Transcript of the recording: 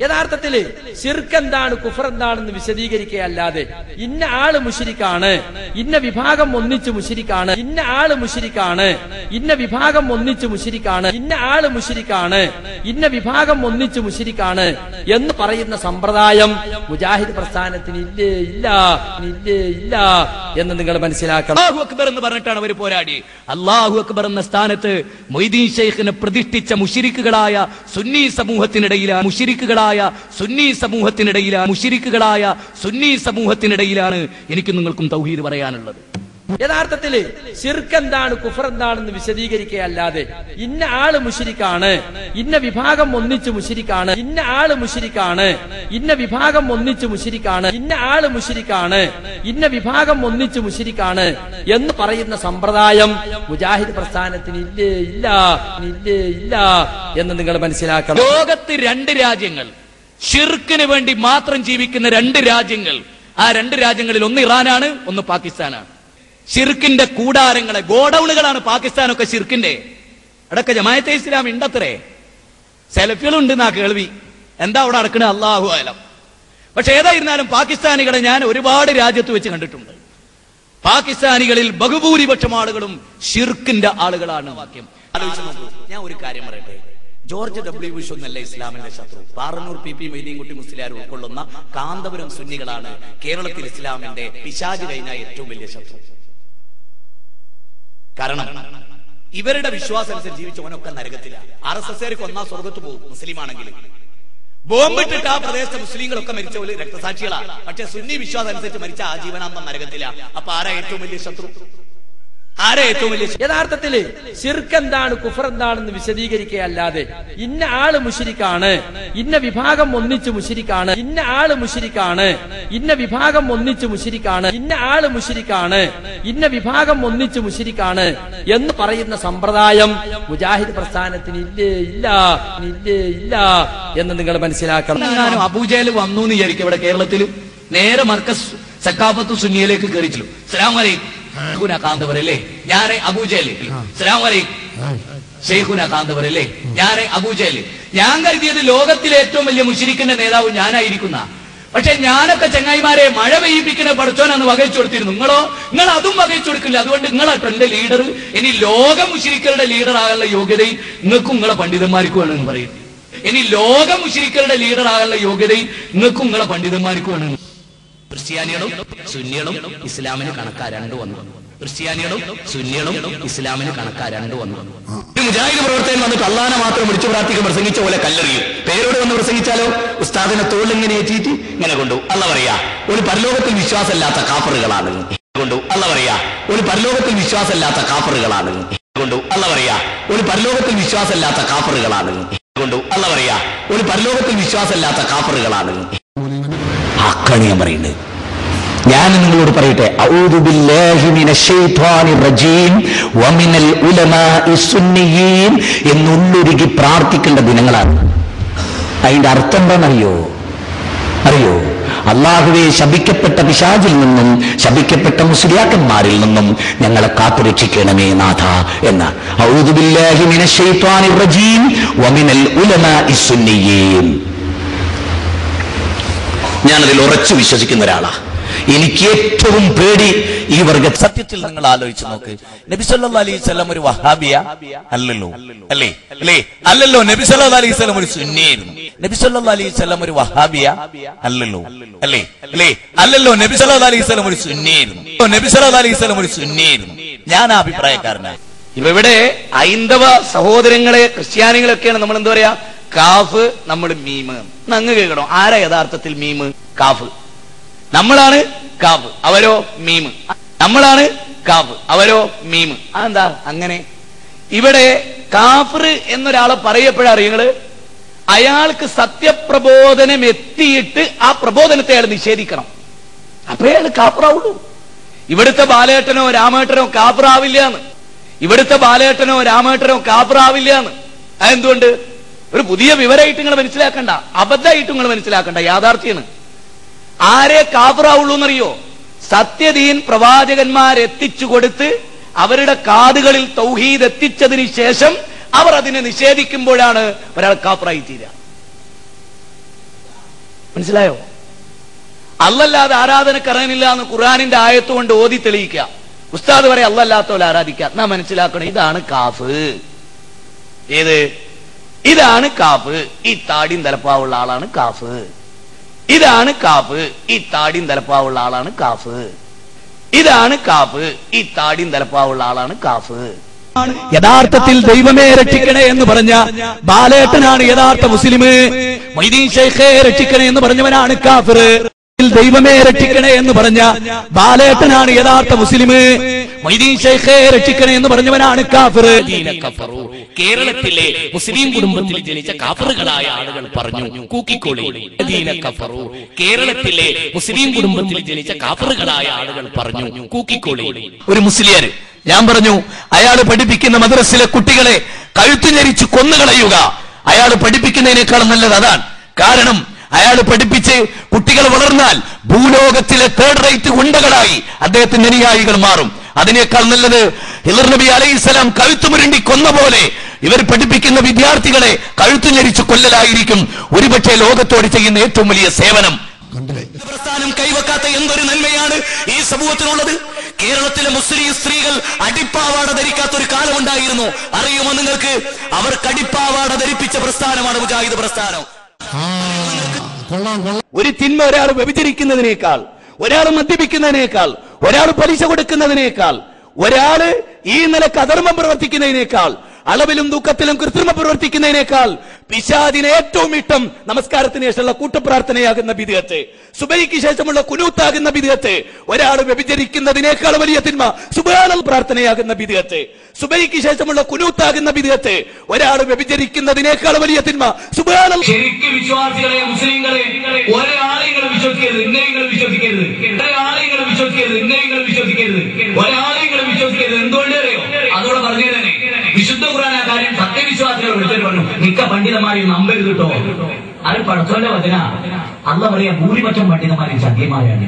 യഥാർത്ഥത്തില് ശിർക്ക് എന്താണ്, കുഫർ എന്താണെന്ന് വിശദീകരിക്കുകയല്ലാതെ ഇന്ന ആള് മുശ്രിക്കാണ്, ഇന്ന വിഭാഗം ഒന്നിച്ച് മുശ്രിക്കാണ്, ഇന്ന ആള് മുശ്രിക്കാണ്, ഇന്ന വിഭാഗം ഒന്നിച്ച് മുശ്രിക്കാണ്, ഇന്ന ആള് മുശ്രിക്കാണ്, ഇന്ന വിഭാഗം ഒന്നിച്ച് മുശ്രിക്കാണ് എന്ന് പറയുന്ന സമ്പ്രദായം മുജാഹിദ് പ്രസ്ഥാനത്തിന് ഇല്ലേ ഇല്ല എന്ന് നിങ്ങൾ മനസ്സിലാക്കണം. അല്ലാഹു അക്ബർ എന്ന് പറഞ്ഞിട്ടാണ് അവർ പോരാടി. അല്ലാഹു അക്ബർ എന്ന സ്ഥാനത്ത് മൊയ്തീൻ ശൈഖിനെ പ്രതിഷ്ഠിച്ച മുശ്രിക്കുകളായ സുന്നി സമൂഹത്തിനിടയിലാണ് എനിക്കും നിങ്ങൾക്കും തൗഹീദ് പറയാനുള്ളത്. യഥാർത്ഥത്തില് ശിർക്ക് എന്താണ്, കുഫർ എന്താണെന്ന് വിശദീകരിക്കുകയല്ലാതെ ഇന്ന ആള് മുശ്രിക്കാണ്, ഇന്ന വിഭാഗം ഒന്നിച്ച് മുശ്രിക്കാണ്, ഇന്ന ആള് മുശ്രിക്കാണ്, ഇന്ന വിഭാഗം ഒന്നിച്ച് മുശ്രിക്കാണ്, ഇന്ന ആള് മുശ്രിക്കാണ്, ഇന്ന വിഭാഗം ഒന്നിച്ച് മുശ്രിക്കാണ് എന്ന് പറയുന്ന സമ്പ്രദായം മുജാഹിദ് പ്രസ്ഥാനത്തിന് ഇല്ലേ ഇല്ല എന്ന് നിങ്ങൾ മനസ്സിലാക്കണം. ലോകത്ത് 2 രാജ്യങ്ങൾ, ശിർക്കിന് വേണ്ടി മാത്രം ജീവിക്കുന്ന 2 രാജ്യങ്ങൾ. ആ 2 രാജ്യങ്ങളിൽ ഒന്ന് ഇറാനാണ്, ഒന്ന് പാകിസ്ഥാനാണ്. ശിർക്കിന്റെ കൂടാരങ്ങളെ, ഗോഡൌണുകളാണ് പാകിസ്ഥാനൊക്കെ ശിർക്കിന്റെ. അടക്ക ജമാഅത്തെ ഇസ്ലാമി ഉണ്ടത്രേ, സെൽഫികളുണ്ട് എന്നാ കേൾവി. എന്താ അവിടെ നടക്കുന്നത് അല്ലാഹു അലം. പക്ഷെ ഏതായിരുന്നാലും പാകിസ്ഥാനികളെ ഞാൻ ഒരുപാട് രാജ്യത്ത് വെച്ച് കണ്ടിട്ടുണ്ട്. പാകിസ്ഥാനികളിൽ ബഹുഭൂരിപക്ഷം ആളുകളും ശിർക്കിന്റെ ആളുകളാണ്. വാക്യം ആലോചിച്ച് നോക്കൂ. ഞാൻ ഒരു കാര്യം പറയട്ടെ, ജോർജ് W. ബുഷ് ഒന്നല്ല ഇസ്ലാമിന്റെ ശത്രു. പാറന്നൂർ PP മൊയ്തീൻകുട്ടി മുസ്ലിയാർ ഉൾക്കൊള്ളുന്ന കാന്തപുരം സുന്നികളാണ് കേരളത്തിൽ ഇസ്ലാമിന്റെ പിശാച് കഴിഞ്ഞ ഏറ്റവും വലിയ ശത്രു. കാരണം ഇവരുടെ വിശ്വാസം അനുസരിച്ച് ജീവിച്ചവനൊക്കെ നരകത്തിലാണ്. RSSകാർക്ക് ഒന്നാം സ്വർഗത്ത് പോകും മുസ്ലിം ആണെങ്കിൽ. ബോംബിട്ടിട്ട് ആ പ്രദേശത്തെ മുസ്ലിങ്ങളൊക്കെ മരിച്ച പോലെ രക്തസാക്ഷികളാണ്. പക്ഷെ സുന്നി വിശ്വാസം അനുസരിച്ച് മരിച്ച ആജീവനാന്തം നരകത്തിലാണ്. അപ്പൊ ആരാ ഏറ്റവും വലിയ ശത്രു? യഥാർത്ഥത്തില് ശിർക്ക് എന്താണ്, കുഫർ എന്താണെന്ന് വിശദീകരിക്കുകയല്ലാതെ ഇന്ന ആള് മുശ്രിക്കാണ്, ഇന്ന വിഭാഗം ഒന്നിച്ച് മുശ്രിക്കാണ്, ഇന്ന ആള് മുശ്രിക്കാണ്, ഇന്ന വിഭാഗം ഒന്നിച്ച് മുശ്രിക്കാണ്, ഇന്ന ആള് മുശ്രിക്കാണ്, ഇന്ന വിഭാഗം ഒന്നിച്ച് മുശ്രിക്കാണ് എന്ന് പറയുന്ന സമ്പ്രദായം മുജാഹിദ് പ്രസ്ഥാനത്തിന് ഇല്ലേ ഇല്ല എന്ന് നിങ്ങൾ മനസ്സിലാക്കണം. അബൂജഹൽ വന്നു എന്ന് വിചാരിക്കും ഇവിടെ കേരളത്തിൽ. നേരെ മർക്കസ് സക്കാഫത്ത് സുന്നിയിലേക്ക് കയറിച്ചു. അസ്സലാമു അലൈക്കും കാന്തവരല്ലേ, ഞാൻ അബൂജഹൽ. അസ്സലാമു അലൈക്കും ഷെയ്ഖുന കാന്തവരല്ലേ, ഞാൻ അബൂജഹൽ. ഞാൻ കരുതിയത് ലോകത്തിലെ ഏറ്റവും വലിയ മുശ്രിക്കിന്റെ നേതാവ് ഞാനായിരിക്കുന്ന. പക്ഷെ ഞാനൊക്കെ ചങ്ങായിമാരെ മഴ പെയ്യിപ്പിക്കുന്ന പഠിച്ചോനാന്ന് വകച്ചു കൊടുത്തിരുന്നു. നിങ്ങൾ അതും വകച്ചു കൊടുക്കില്ല. അതുകൊണ്ട് നിങ്ങളാട്ടോ എന്റെ ലീഡർ. ഇനി ലോക മുശ്രിക്കരുടെ ലീഡർ ആകാനുള്ള യോഗ്യതയും നിങ്ങൾക്കും നിങ്ങളെ പണ്ഡിതന്മാർക്കും വേണമെന്ന് പറയും. ഇനി ലോക മുശ്രിക്കരുടെ ലീഡർ ആകാനുള്ള യോഗ്യതയും നിങ്ങൾക്കും നിങ്ങളെ പണ്ഡിതന്മാർക്കും വേണം. ക്രിസ്ത്യാനികളും സുന്നികളും ഇസ്ലാമിന് കണക്കാ 2 വന്നു. ക്രിസ്ത്യാനികളും സുന്നികളും ഇസ്ലാമിന് കണക്കാ 2 വന്നു. മുജാഹിദ് പ്രവർത്തകൻ വന്നിട്ട് അള്ളാനെ മാത്രം വിളിച്ചു പ്രാർത്ഥിക്കും പ്രസംഗിച്ച പോലെ കല്ലെറിയും. പേരോട് വന്ന് പ്രസംഗിച്ചാലോ ഉസ്താദിനെ തോളിങ്ങനെ ഏറ്റിട്ട് ഇങ്ങനെ കൊണ്ടു. അല്ല പറയാ ഒരു പരലോകത്തിൽ വിശ്വാസമില്ലാത്ത കാഫറുകളാണ് കൊണ്ടു. അല്ല പറയാ ഒരു പരലോകത്തിൽ വിശ്വാസമില്ലാത്ത കാഫറുകളാണ് കൊണ്ടു. അല്ല പറയാ ഒരു പരലോകത്തിൽ വിശ്വാസമില്ലാത്ത കാഫറുകളാണ് കൊണ്ടു. അല്ല പറയാ ഒരു പരലോകത്തിൽ വിശ്വാസമില്ലാത്ത കാഫറുകളാണ്. ഹക്കാണ് ഞാൻ പറയുന്നത്. ഞാൻ നിങ്ങളോട് പറയട്ടെ, അഊദു ബില്ലാഹി മിനശ് ശൈത്വാനിർ റജീം വമിനൽ ഉലമാഇ സുന്നിയീൻ എന്നുള്ളുരുകി പ്രാർത്ഥിക്കേണ്ട ദിനങ്ങളാണ്. അതിന്റെ അർത്ഥം എന്താണെന്നറിയോ? അല്ലാഹുവേ, ശപിക്കപ്പെട്ട പിശാചിൽ നിന്നും ശപിക്കപ്പെട്ട മുസ്ലിയാക്കന്മാരിൽ നിന്നും ഞങ്ങളെ കാത്തുരക്ഷിക്കണമേ നാഥ എന്ന്. അഊദു ബില്ലാഹി മിനശ് ശൈത്വാനിർ റജീം വമിനൽ ഉലമാഇ സുന്നിയീൻ. ഞാനതിൽ ഉറച്ചു വിശ്വസിക്കുന്ന ഒരാളാ. എനിക്ക് ഏറ്റവും പേടി ഈ വർഗ. സത്യത്തിൽ നിങ്ങൾ ആലോചിച്ച് നോക്ക്, നബി സല്ലല്ലാഹു അലൈഹി വസല്ലം ഒരു വഹാബിയ അല്ലല്ലോ, അല്ലല്ലോ. നബി സല്ലല്ലാഹു അലൈഹി വസല്ലം ഒരു സുന്നിയായിരുന്നു. നബി സല്ലല്ലാഹു അലൈഹി വസല്ലം ഒരു വഹാബിയ അല്ലല്ലോ, അല്ലല്ലോ. നബി സല്ലല്ലാഹു അലൈഹി വസല്ലം ഒരു സുന്നിയായിരുന്നു. നബി സല്ലല്ലാഹു അലൈഹി വസല്ലം ഒരു സുന്നിയായിരുന്നു. ഞാൻ ആ അഭിപ്രായക്കാരനാണ്. ഇവിടെ ഹൈന്ദവ സഹോദരങ്ങളെ ക്രിസ്ത്യാനികളൊക്കെയാണ് നമ്മൾ എന്താ പറയാ, കാഫ്, നമ്മൾ മീമ്. അങ്ങ് കേൾക്കണോ, ആരാ യഥാർത്ഥത്തിൽ മീമ്? കാഫ്. നമ്മളാണ് കാഫ്, അവരോ മീമ്. നമ്മളാണ് കാഫ്, അവരോ മീമ്. അതെന്താ അങ്ങനെ? ഇവിടെ കാഫിർ എന്നൊരാളെ പറയപ്പോഴറിയങ്ങള് അയാൾക്ക് സത്യപ്രബോധനം എത്തിയിട്ട് ആ പ്രബോധനത്തെ അയാൾ നിഷേധിക്കണം. അപ്പഴേ അയാൾ കാഫിറാവുള്ളൂ. ഇവിടുത്തെ ബാലേട്ടനോ രാമേട്ടനോ കാഫിറാവില്ല എന്ന്. ഇവിടുത്തെ ബാലേട്ടനോ രാമേട്ടനോ കാഫിറാവില്ല എന്ന്. അതെന്തുകൊണ്ട്? ഒരു പുതിയ വിവരമായിട്ട് നിങ്ങൾ മനസ്സിലാക്കണ്ട, അബദ്ധമായിട്ട് നിങ്ങൾ മനസ്സിലാക്കണ്ട, യാഥാർത്ഥ്യമാണ്. ആരെ കാഫിറാവുള്ളൂ എന്നറിയോ? സത്യദീൻ പ്രവാചകന്മാരെത്തിച്ചു കൊടുത്ത് അവരുടെ കാതുകളിൽ തൗഹീദ് എത്തിച്ചതിന് ശേഷം അവർ അതിനെ നിഷേധിക്കുമ്പോഴാണ് ഒരാൾ കാഫിറായി തീരുക. മനസ്സിലായോ? അല്ലല്ലാതെ ആരാധനക്കറിയില്ല എന്ന് ഖുർആനിന്റെ ആയത്ത് കൊണ്ട് ഓതി തെളിയിക്കുക. ഉസ്താദ് വരെ അല്ലല്ലാത്തോലെ ആരാധിക്കുക. എന്നാ മനസ്സിലാക്കണം, ഇതാണ് കാഫ്. ഏത്? ഇതാണ് കാഫ്. ഈ താടിയും തലപ്പാവുള്ള ആളാണ് കാഫ്. ഇതാണ് കാഫ്. ഈ താടിയും തലപ്പാവുള്ള ആളാണ് കാഫ്. ഇതാണ് കാഫ്. ഈ താടിയും തലപ്പാവുള്ള ആളാണ് കാഫ്. യഥാർത്ഥത്തിൽ ദൈവമേ രക്ഷിക്കണേ എന്ന് പറഞ്ഞ ബാലേട്ടനാണ് യഥാർത്ഥ മുസ്ലിം. മൊയ്തീൻ ശൈഖേ രക്ഷിക്കണേ എന്ന് പറഞ്ഞവനാണ് കാഫിർ. ദൈവമേ രക്ഷിക്കണേ എന്ന് പറഞ്ഞ ബാലേട്ടനാണ് യഥാർത്ഥ മുസ്ലിം. മൊയ്തീൻ ശൈഖേ രക്ഷിക്കണേ എന്ന് പറഞ്ഞവനാണ് കാഫിർ. കേരളത്തിലെ മുസ്ലിം കുടുംബത്തിൽ ജനിച്ച കാഫറുകളായ ആളുകൾ പറഞ്ഞു കൂക്കിക്കോളി. കേരളത്തിലെ മുസ്ലിം കുടുംബത്തിൽ ജനിച്ച കാഫറുകളായ ആളുകൾ പറഞ്ഞു കൂക്കിക്കോളി. ഒരു മുസ്ലിയാര്, ഞാൻ പറഞ്ഞു, അയാൾ പഠിപ്പിക്കുന്ന മദ്രസിലെ കുട്ടികളെ കഴുത്തു ഞെരിച്ച് കൊന്നുകളയുക. അയാൾ പഠിപ്പിക്കുന്നതിനേക്കാളും നല്ലത് അതാണ്. കാരണം അയാൾ പഠിപ്പിച്ച് കുട്ടികൾ വളർന്നാൽ ഭൂലോകത്തിലെ തേർഡ് റേറ്റ് ഗുണ്ടകളായി അദ്ദേഹത്തിന്റെ അനുയായികൾ മാറും. അതിനേക്കാൾ നല്ലത് ഹിളർ നബി അലൈഹിസ്സലാം കഴുത്തുമുരുണ്ടി കൊന്ന പോലെ ഇവർ പഠിപ്പിക്കുന്ന വിദ്യാർത്ഥികളെ കഴുത്തു ഞെരിച്ച് കൊല്ലലായിരിക്കും ഒരുപക്ഷെ ലോകത്തോട് ചെയ്യുന്ന ഏറ്റവും വലിയ സേവനം. പ്രസ്ഥാനം കൈവക്കാത്ത എന്തൊരു നന്മയാണ് ഈ സമൂഹത്തിനുള്ളത്. കേരളത്തിലെ മുസ്ലിം സ്ത്രീകൾ അടിപ്പാവാട ധരിക്കാത്ത ഒരു കാലമുണ്ടായിരുന്നു. അറിയുമോ നിങ്ങൾക്ക്? അവർക്ക് അടിപ്പാവാട ധരിപ്പിച്ച പ്രസ്ഥാനമാണ് മുജാഹിദ് പ്രസ്ഥാനം. ഒരു തിന്മ ഒരാൾ വ്യഭിചരിക്കുന്നതിനേക്കാൾ, ഒരാൾ മദ്യപിക്കുന്നതിനേക്കാൾ, ഒരാൾ പലിശ കൊടുക്കുന്നതിനേക്കാൾ, ഒരാള് ഈ നിലക്ക് അധർമ്മം പ്രവർത്തിക്കുന്നതിനേക്കാൾ, അളവിലും ദുഃഖത്തിലും കൃത്രിമ പ്രവർത്തിക്കുന്നതിനേക്കാൾ പിശാചിന് ഏറ്റവും ഇഷ്ടം നമസ്കാരത്തിന് ശേഷമുള്ള കൂട്ടപ്രാർത്ഥനയാകുന്ന ബിദ്അത്ത്, സുബഹിക്ക് ശേഷമുള്ള കുനൂത്താകുന്ന ബിദ്അത്ത്. ഒരാൾ വ്യഭിചരിക്കുന്നതിനേക്കാൾ വലിയ തിന്മ സുബ്ഹാനല്ലാഹ് പ്രാർത്ഥനയാകുന്ന ബിദ്അത്ത്, സുബഹിക്ക് ശേഷമുള്ള കുനൂത്താകുന്ന ബിദ്അത്ത്. ഒരാൾ വ്യഭിചരിക്കുന്നതിനേക്കാൾ വലിയ തിന്മ സുബ്ഹാനല്ലാഹ്. ശരിക്കും വിശ്വാസികളെ, മുസ്ലിങ്ങളെ, ഒരാളെങ്കിലും വിശ്വസിക്കരുത്, ഇന്നെങ്കിലും വിശ്വസിക്കരുത്. ഒരാളെങ്കിലും വിശ്വസിക്കരുത്, ഇന്നെങ്കിലും വിശ്വസിക്കരുത്. ഒരാളെങ്കിലും വിശ്വസിക്കരുത്. എന്തുകൊണ്ടറിയോ? അതോടെ പറഞ്ഞു തന്നെ വിശുദ്ധ ഖുർആൻ ആ കാര്യം സത്യവിശ്വാസികൾ വിളിച്ചിട്ട് പറഞ്ഞു, മിക്ക പണ്ഡിതന്മാരെയും നമ്പരുത് കേട്ടോ. അത് പടച്ചോന്റെ വചന. അള്ളാഹ് പറയാ ഭൂരിപക്ഷം പണ്ഡിതന്മാരെയും സത്യമാരാണ്.